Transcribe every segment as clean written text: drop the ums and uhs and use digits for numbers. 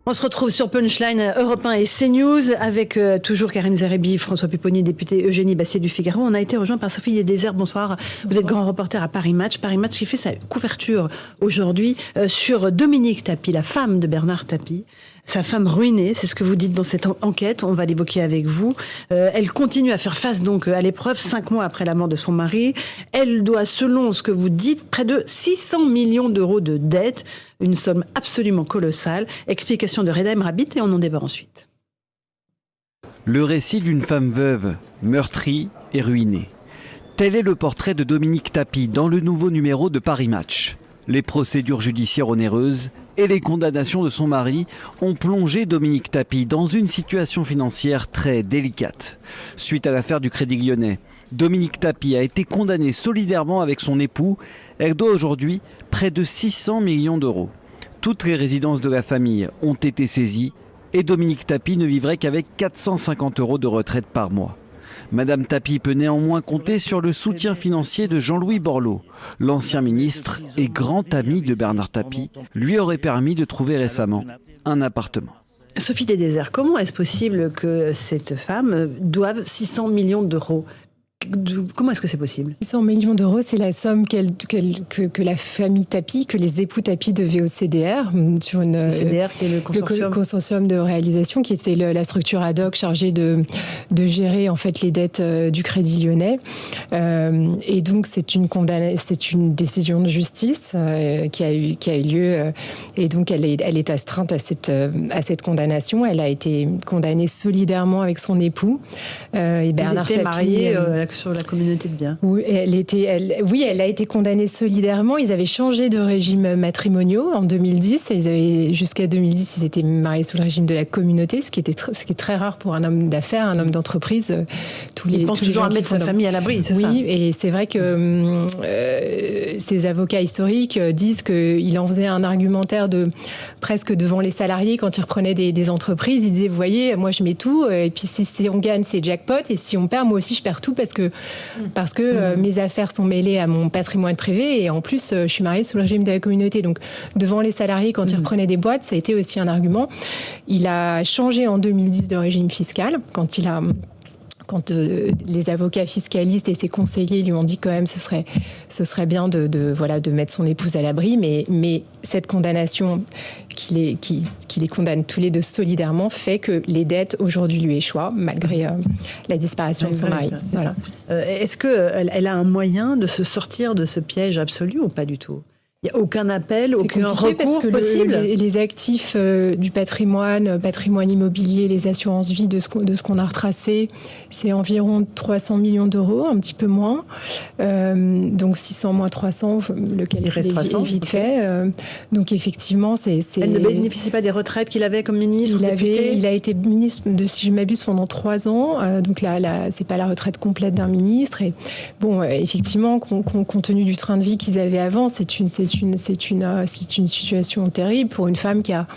On se retrouve sur Punchline Europe 1 et CNews avec toujours Karim Zerebi, François Pupponi, député Eugénie Bastier du Figaro. On a été rejoint par Sophie Desdésert. Bonsoir. Vous êtes grand reporter à Paris Match. Paris Match qui fait sa couverture aujourd'hui sur Dominique Tapie, la femme de Bernard Tapie. Sa femme ruinée, c'est ce que vous dites dans cette enquête. On va l'évoquer avec vous. Elle continue à faire face donc à l'épreuve 5 mois après la mort de son mari. Elle doit, selon ce que vous dites, près de 600 millions d'euros de dettes. Une somme absolument colossale. Explication de Reda Emrabit et on en débat ensuite. Le récit d'une femme veuve, meurtrie et ruinée. Tel est le portrait de Dominique Tapie dans le nouveau numéro de Paris Match. Les procédures judiciaires onéreuses et les condamnations de son mari ont plongé Dominique Tapie dans une situation financière très délicate. Suite à l'affaire du Crédit Lyonnais, Dominique Tapie a été condamnée solidairement avec son époux. Elle doit aujourd'hui près de 600 millions d'euros. Toutes les résidences de la famille ont été saisies et Dominique Tapie ne vivrait qu'avec 450 euros de retraite par mois. Madame Tapie peut néanmoins compter sur le soutien financier de Jean-Louis Borloo. L'ancien ministre et grand ami de Bernard Tapie lui aurait permis de trouver récemment un appartement. Sophie Desdésert, comment est-ce possible que cette femme doive 600 millions d'euros ? Comment est-ce que c'est possible ? 600 millions d'euros, c'est la somme que la famille Tapie, que les époux Tapie devaient au CDR. Sur une, le CDR qui est le consortium. Le consortium de réalisation, qui était la structure ad hoc chargée de gérer en fait les dettes du Crédit Lyonnais. Et donc c'est une décision de justice qui a eu lieu. Et donc elle est astreinte à cette condamnation. Elle a été condamnée solidairement avec son époux. Et Bernard Ils étaient Tapie, mariés sur la communauté de biens. Oui, elle a été condamnée solidairement. Ils avaient changé de régime matrimoniaux en 2010. Jusqu'à 2010, ils étaient mariés sous le régime de la communauté, ce qui est très rare pour un homme d'affaires, un homme d'entreprise. Il pense toujours à mettre sa famille à l'abri, c'est ça ? Oui, et c'est vrai que ces avocats historiques disent qu'il en faisait un argumentaire presque devant les salariés quand ils reprenaient des entreprises. Ils disaient, vous voyez, moi je mets tout, et puis si on gagne, c'est jackpot, et si on perd, moi aussi je perds tout parce que mes affaires sont mêlées à mon patrimoine privé, et en plus je suis mariée sous le régime de la communauté. Donc devant les salariés, quand ils reprenaient des boîtes, ça a été aussi un argument. Il a changé en 2010 de régime fiscal quand les avocats fiscalistes et ses conseillers lui ont dit quand même ce serait bien de mettre son épouse à l'abri, mais cette condamnation qui les condamne tous les deux solidairement fait que les dettes aujourd'hui lui échouent malgré la disparition de son mari. Voilà. Est-ce qu'elle a un moyen de se sortir de ce piège absolu ou pas du tout ? Il n'y a aucun appel, aucun recours parce que possible. Les actifs du patrimoine immobilier, les assurances vie de ce qu'on a retracé, c'est environ 300 millions d'euros, un petit peu moins. Donc 600 moins 300, lequel est vite fait. Donc effectivement, c'est... Elle ne bénéficie pas des retraites qu'il avait comme ministre, député. Il a été ministre, si je m'abuse, pendant 3 ans. Donc là, c'est pas la retraite complète d'un ministre. Et bon, effectivement, compte tenu du train de vie qu'ils avaient avant, c'est une situation terrible pour une femme qui a,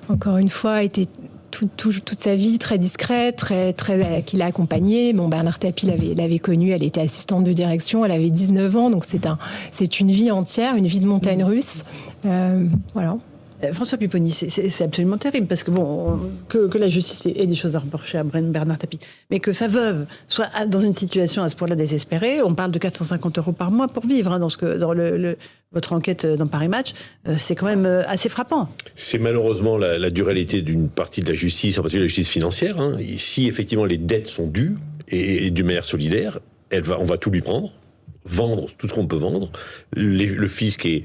encore une fois, été toute sa vie très discrète, qui l'a accompagnée. Bon, Bernard Tapie l'avait connue, elle était assistante de direction, elle avait 19 ans, donc c'est une vie entière, une vie de montagne russe. Voilà. François Pupponi, c'est absolument terrible parce que que la justice ait des choses à reprocher à Bernard Tapie, mais que sa veuve soit dans une situation à ce point-là désespérée. On parle de 450 euros par mois pour vivre dans votre enquête dans Paris Match, c'est quand même assez frappant. C'est malheureusement la dualité d'une partie de la justice, en particulier la justice financière. Si effectivement les dettes sont dues et d'une manière solidaire, on va tout lui prendre. Vendre tout ce qu'on peut vendre. Le fisc et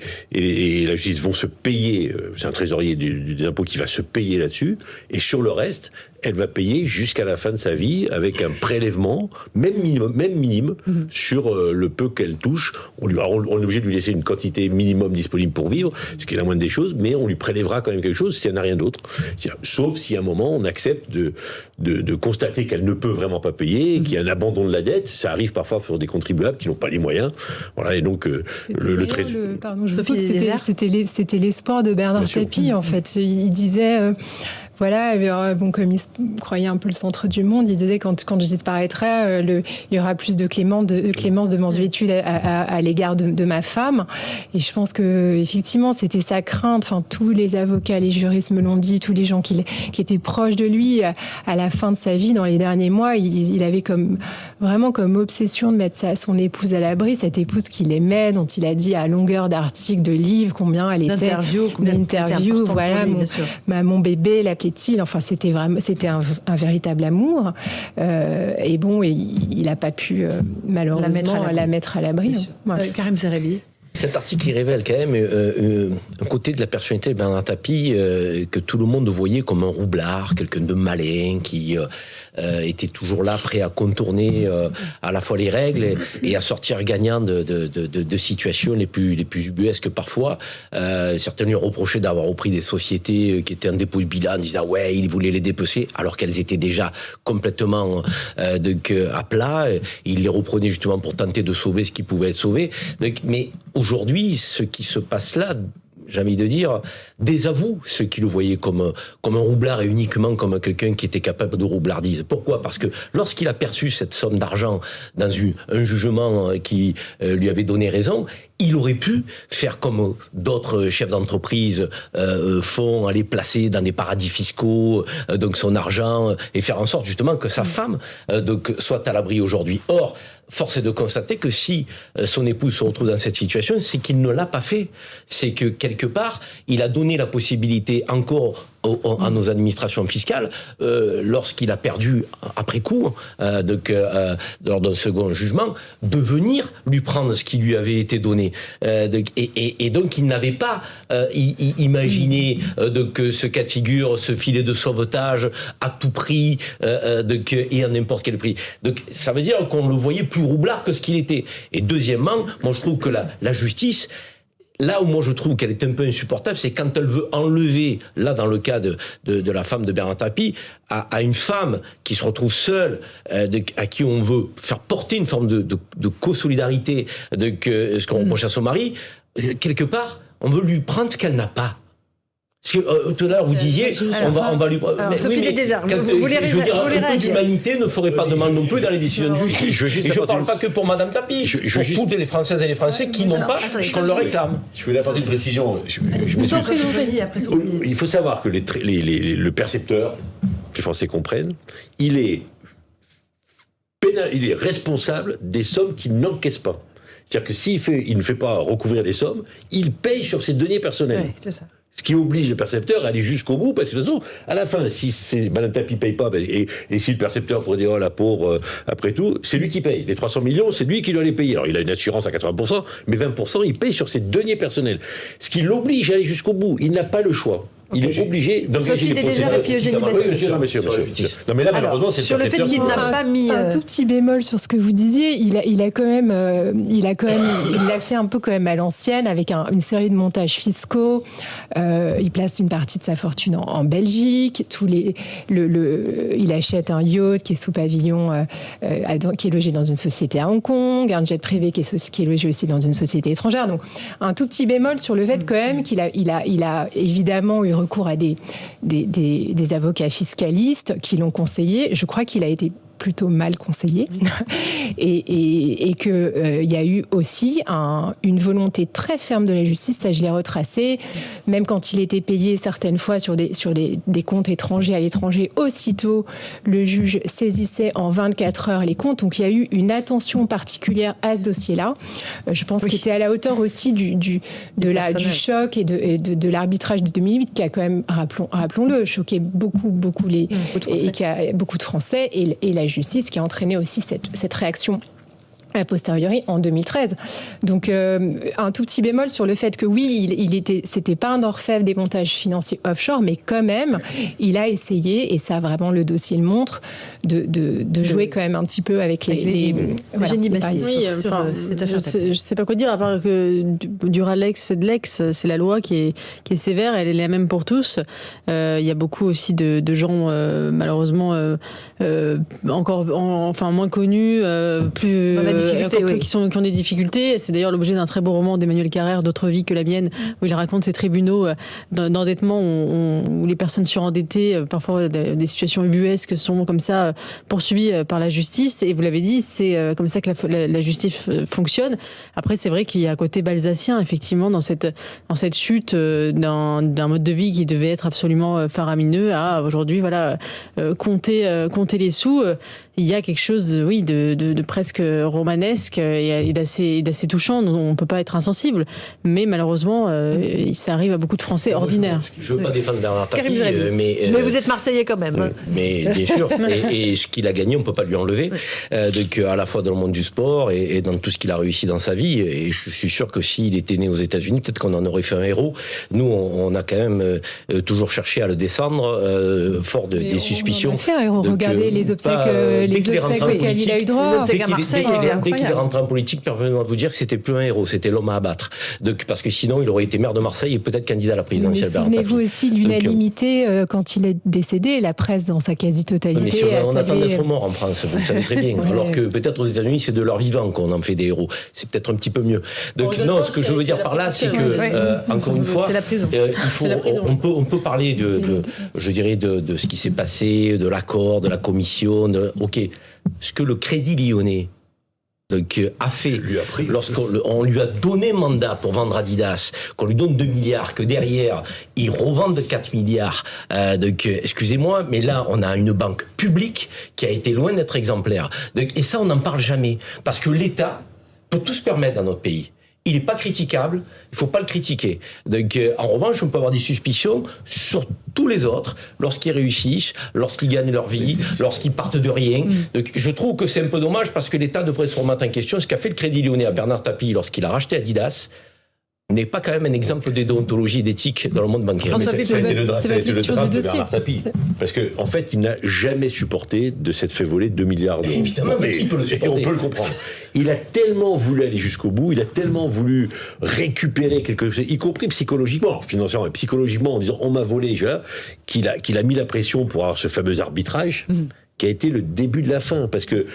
la justice vont se payer, c'est un trésorier des impôts qui va se payer là-dessus, et sur le reste, elle va payer jusqu'à la fin de sa vie avec un prélèvement, même minime, sur le peu qu'elle touche. On est obligé de lui laisser une quantité minimum disponible pour vivre, ce qui est la moindre des choses, mais on lui prélèvera quand même quelque chose si elle n'a rien d'autre. Sauf si à un moment, on accepte de constater qu'elle ne peut vraiment pas payer, qu'il y a un abandon de la dette. Ça arrive parfois pour des contribuables qui n'ont pas les moyens. Voilà, et donc, c'était l'espoir de Bernard Tapie, en fait. Il disait... Voilà, bon, comme il se croyait un peu le centre du monde, il disait quand je disparaîtrai, il y aura plus de clémence de mansuétude à l'égard de ma femme. Et je pense que effectivement, c'était sa crainte. Enfin, tous les avocats, les juristes me l'ont dit, tous les gens qui étaient proches de lui à la fin de sa vie, dans les derniers mois, il avait vraiment comme obsession de mettre son épouse à l'abri, cette épouse qu'il aimait, dont il a dit à longueur d'articles, de livres, combien elle était. D'interviews, voilà, mon bébé, l'appelait-il. Enfin, c'était un véritable amour. Et bon, il n'a pas pu malheureusement la mettre à l'abri. Ouais. Karim Zerebi. Cet article, il révèle quand même un côté de la personnalité de Bernard Tapie que tout le monde voyait comme un roublard, quelqu'un de malin, qui était toujours là, prêt à contourner à la fois les règles et à sortir gagnant de situations les plus ubuesques parfois. Certains lui reprochaient d'avoir repris des sociétés qui étaient en dépôt de bilan en disant « ouais, il voulait les dépecer », alors qu'elles étaient déjà complètement à plat. Il les reprenait justement pour tenter de sauver ce qui pouvait être sauvé. Mais aujourd'hui, ce qui se passe là, j'ai envie de dire, désavoue ceux qui le voyaient comme un roublard et uniquement comme quelqu'un qui était capable de roublardise. Pourquoi ? Parce que lorsqu'il a perçu cette somme d'argent dans un jugement qui lui avait donné raison, il aurait pu faire comme d'autres chefs d'entreprise font, aller placer dans des paradis fiscaux donc son argent et faire en sorte justement que sa femme donc soit à l'abri aujourd'hui. Or, force est de constater que si son épouse se retrouve dans cette situation, c'est qu'il ne l'a pas fait. C'est que quelque part, il a donné la possibilité encore à nos administrations fiscales, lorsqu'il a perdu après coup, lors d'un second jugement, de venir lui prendre ce qui lui avait été donné. Et donc il n'avait pas imaginé que ce cas de figure, ce filet de sauvetage à tout prix et à n'importe quel prix. Donc ça veut dire qu'on le voyait plus roublard que ce qu'il était. Et deuxièmement, moi je trouve que la justice, là où moi je trouve qu'elle est un peu insupportable, c'est quand elle veut enlever, là dans le cas de la femme de Bernard Tapie, à une femme qui se retrouve seule, à qui on veut faire porter une forme de co-solidarité, ce qu'on reproche à son mari, quelque part, on veut lui prendre ce qu'elle n'a pas. Parce que tout à l'heure vous disiez, on va lui. Alors, Sophie Desarmes, vous les je veux dire, un peu d'humanité ne ferait pas de mal non plus dans les décisions de justice. Je ne parle pas que pour Madame Tapie, pour toutes les Françaises et les Français qui n'ont pas, qu'on leur réclame. Je voulais apporter une précision. Il faut savoir que le percepteur, que les Français comprennent, il est responsable des sommes qu'il n'encaisse pas. C'est-à-dire que s'il ne fait pas recouvrir les sommes, il paye sur ses deniers personnels. Oui, c'est ça. Ce qui oblige le percepteur à aller jusqu'au bout, parce que de toute façon, à la fin, si Madame Tapie paye pas, et si le percepteur pourrait dire, oh la pauvre, après tout, c'est lui qui paye. Les 300 millions, c'est lui qui doit les payer. Alors il a une assurance à 80%, mais 20%, il paye sur ses deniers personnels. Ce qui l'oblige à aller jusqu'au bout. Il n'a pas le choix. Il est obligé d'engager les procédures. Oui, monsieur. Non, mais là, malheureusement, c'est sur le fait qu'il n'a pas mis un tout petit bémol sur ce que vous disiez. Il l'a fait un peu quand même à l'ancienne avec une série de montages fiscaux. Il place une partie de sa fortune en Belgique. Il achète un yacht qui est sous pavillon, qui est logé dans une société à Hong Kong, un jet privé qui est logé aussi dans une société étrangère. Donc, un tout petit bémol sur le fait quand même qu'il a évidemment eu recours à des avocats fiscalistes qui l'ont conseillé. Je crois qu'il a été plutôt mal conseillé et que y a eu aussi une volonté très ferme de la justice, ça je l'ai retracé, même quand il était payé certaines fois sur des comptes étrangers à l'étranger, aussitôt le juge saisissait en 24 heures les comptes, donc il y a eu une attention particulière à ce dossier-là, je pense qu'il était à la hauteur aussi du choc et de l'arbitrage de 2008 qui a quand même, rappelons-le, choqué beaucoup et qui a beaucoup de Français et la justice qui a entraîné aussi cette réaction a posteriori en 2013. Donc un tout petit bémol sur le fait que oui, c'était pas un orfèvre des montages financiers offshore, mais quand même, il a essayé, et ça vraiment le dossier le montre, de jouer quand même un petit peu avec les Eugénie Bastier. Oui, je sais pas quoi dire, à part que Duralex, c'est de l'ex, c'est la loi qui est sévère, elle est la même pour tous. Il y a beaucoup aussi de gens, malheureusement, encore, moins connus, plus qui ont des difficultés. C'est d'ailleurs l'objet d'un très beau roman d'Emmanuel Carrère, D'autres vies que la mienne, où il raconte ces tribunaux d'endettement où les personnes surendettées, parfois des situations ubuesques, sont comme ça poursuivies par la justice. Et vous l'avez dit, c'est comme ça que la justice fonctionne. Après, c'est vrai qu'il y a un côté balsacien, effectivement, dans cette chute d'un mode de vie qui devait être absolument faramineux à aujourd'hui, voilà, compter les sous. Il y a quelque chose, oui, de presque romanesque et d'assez touchant. On ne peut pas être insensible, mais malheureusement, ça arrive à beaucoup de Français ordinaires. Je ne veux pas défendre Bernard Tapie, mais vous êtes Marseillais quand même. Mais bien sûr, et ce qu'il a gagné, on ne peut pas lui enlever. Donc, à la fois dans le monde du sport et dans tout ce qu'il a réussi dans sa vie. Et je suis sûr que s'il était né aux États-Unis, peut-être qu'on en aurait fait un héros. Nous, on a quand même toujours cherché à le descendre, fort des suspicions. On a fait un héros. Regardez les obsèques auxquels il a eu droit. Dès qu'il est rentré en politique, permettez-moi de vous dire que c'était plus un héros, c'était l'homme à abattre. Donc, parce que sinon, il aurait été maire de Marseille et peut-être candidat à la présidentielle. Souvenez-vous aussi de l'unanimité quand il est décédé, la presse dans sa quasi-totalité. Mais si on attend d'être mort en France, vous le savez très bien. Alors que peut-être aux États-Unis, c'est de leur vivant qu'on en fait des héros. C'est peut-être un petit peu mieux. Donc non, ce que je veux dire par là, c'est que encore une fois, on peut parler je dirais de ce qui s'est passé, de l'accord, de la commission, ok. Ce que le Crédit Lyonnais a fait lorsqu'on lui a donné mandat pour vendre Adidas, qu'on lui donne 2 milliards, que derrière ils revendent 4 milliards. Excusez-moi, mais là on a une banque publique qui a été loin d'être exemplaire. Et ça on n'en parle jamais parce que l'État peut tout se permettre dans notre pays. Il n'est pas critiquable, il ne faut pas le critiquer. Donc, en revanche, on peut avoir des suspicions sur tous les autres, lorsqu'ils réussissent, lorsqu'ils gagnent leur vie, lorsqu'ils partent de rien. Donc, je trouve que c'est un peu dommage parce que l'État devrait se remettre en question. Ce qu'a fait le Crédit Lyonnais à Bernard Tapie lorsqu'il a racheté Adidas n'est pas quand même un exemple de déontologie et d'éthique dans le monde bancaire. Ça a été le drame de Bernard Tapie. Parce qu'en fait, il n'a jamais supporté de s'être fait voler 2 milliards d'euros. Évidemment, mais qui peut le supporter ? On peut le comprendre. Il a tellement voulu aller jusqu'au bout, il a tellement voulu récupérer quelque chose, y compris psychologiquement, financièrement et psychologiquement, en disant on m'a volé, qu'il a mis la pression pour avoir ce fameux arbitrage, qui a été le début de la fin. Parce que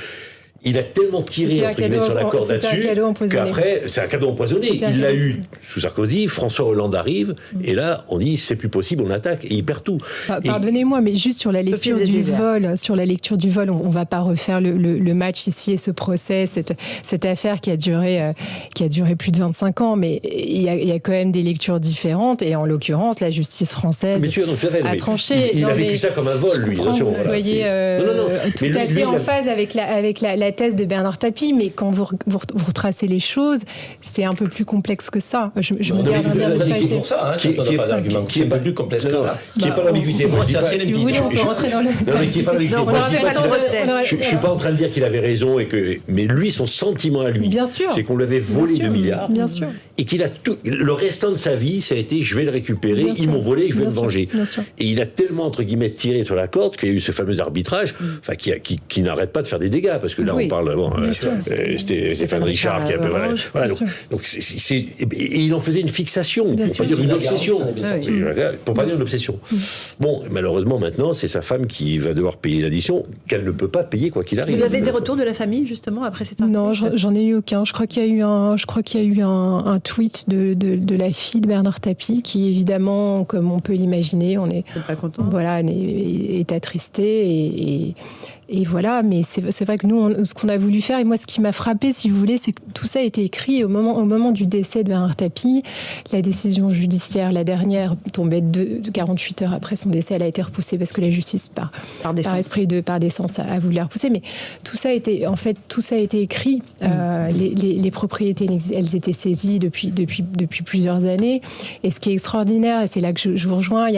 il a tellement tiré entre guillemets sur la corde là-dessus qu'après c'est un cadeau empoisonné. Il l'a eu sous Sarkozy, François Hollande arrive et là on dit c'est plus possible, on attaque et il perd tout. Pardonnez-moi, mais juste sur la lecture du vol, on va pas refaire le match ici et ce procès, cette affaire qui a duré plus de 25 ans, mais il y a quand même des lectures différentes et en l'occurrence la justice française a tranché. Il a vécu ça comme un vol, lui. Vous soyez tout à fait en phase avec la thèse de Bernard Tapie, mais quand vous retracez les choses, c'est un peu plus complexe que ça. Je me garde bien de faire pour ça, qui n'est pas d'argument, qui est un peu plus complexe que ça. Qui n'est pas l'ambiguïté. Moi, si vous voulez, on peut rentrer dans le. Non, mais qui n'est pas l'ambiguïté. Je ne suis pas en train de dire qu'il avait raison mais lui, son sentiment à lui, c'est qu'on lui avait volé 2 milliards. Bien sûr. Et qu'il a tout. Le restant de sa vie, ça a été je vais le récupérer, ils m'ont volé, je vais me venger. Et il a tellement entre guillemets tiré sur la corde qu'il y a eu ce fameux arbitrage, qui n'arrête pas de faire des dégâts parce que là on parle c'était Stéphane Richard qui a voilà donc et il en faisait une fixation, pour pas dire une obsession. Pour pas dire une obsession. Bon, malheureusement maintenant, c'est sa femme qui va devoir payer l'addition qu'elle ne peut pas payer quoi qu'il arrive. Vous avez des retours de la famille justement après cet article ? Non, j'en ai eu aucun. Je crois qu'il y a eu un tweet de la fille de Bernard Tapie qui évidemment, comme on peut l'imaginer, on est pas content. Voilà, est attristé et voilà, mais c'est vrai que nous, ce qu'on a voulu faire, et moi, ce qui m'a frappé, si vous voulez, c'est que tout ça a été écrit au moment du décès de Bernard Tapie. La décision judiciaire, la dernière, tombait 48 heures après son décès, elle a été repoussée parce que la justice, par décence, a voulu la repousser. Mais tout ça a été écrit. Les propriétés, elles étaient saisies depuis plusieurs années. Et ce qui est extraordinaire, et c'est là que je vous rejoins,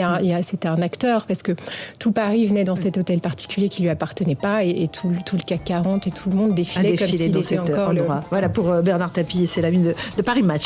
c'était un acteur, parce que tout Paris venait dans cet hôtel particulier qui lui appartenait pas et tout le CAC 40 et tout le monde défilait comme s'il était encore Voilà pour Bernard Tapie, c'est la une de Paris Match.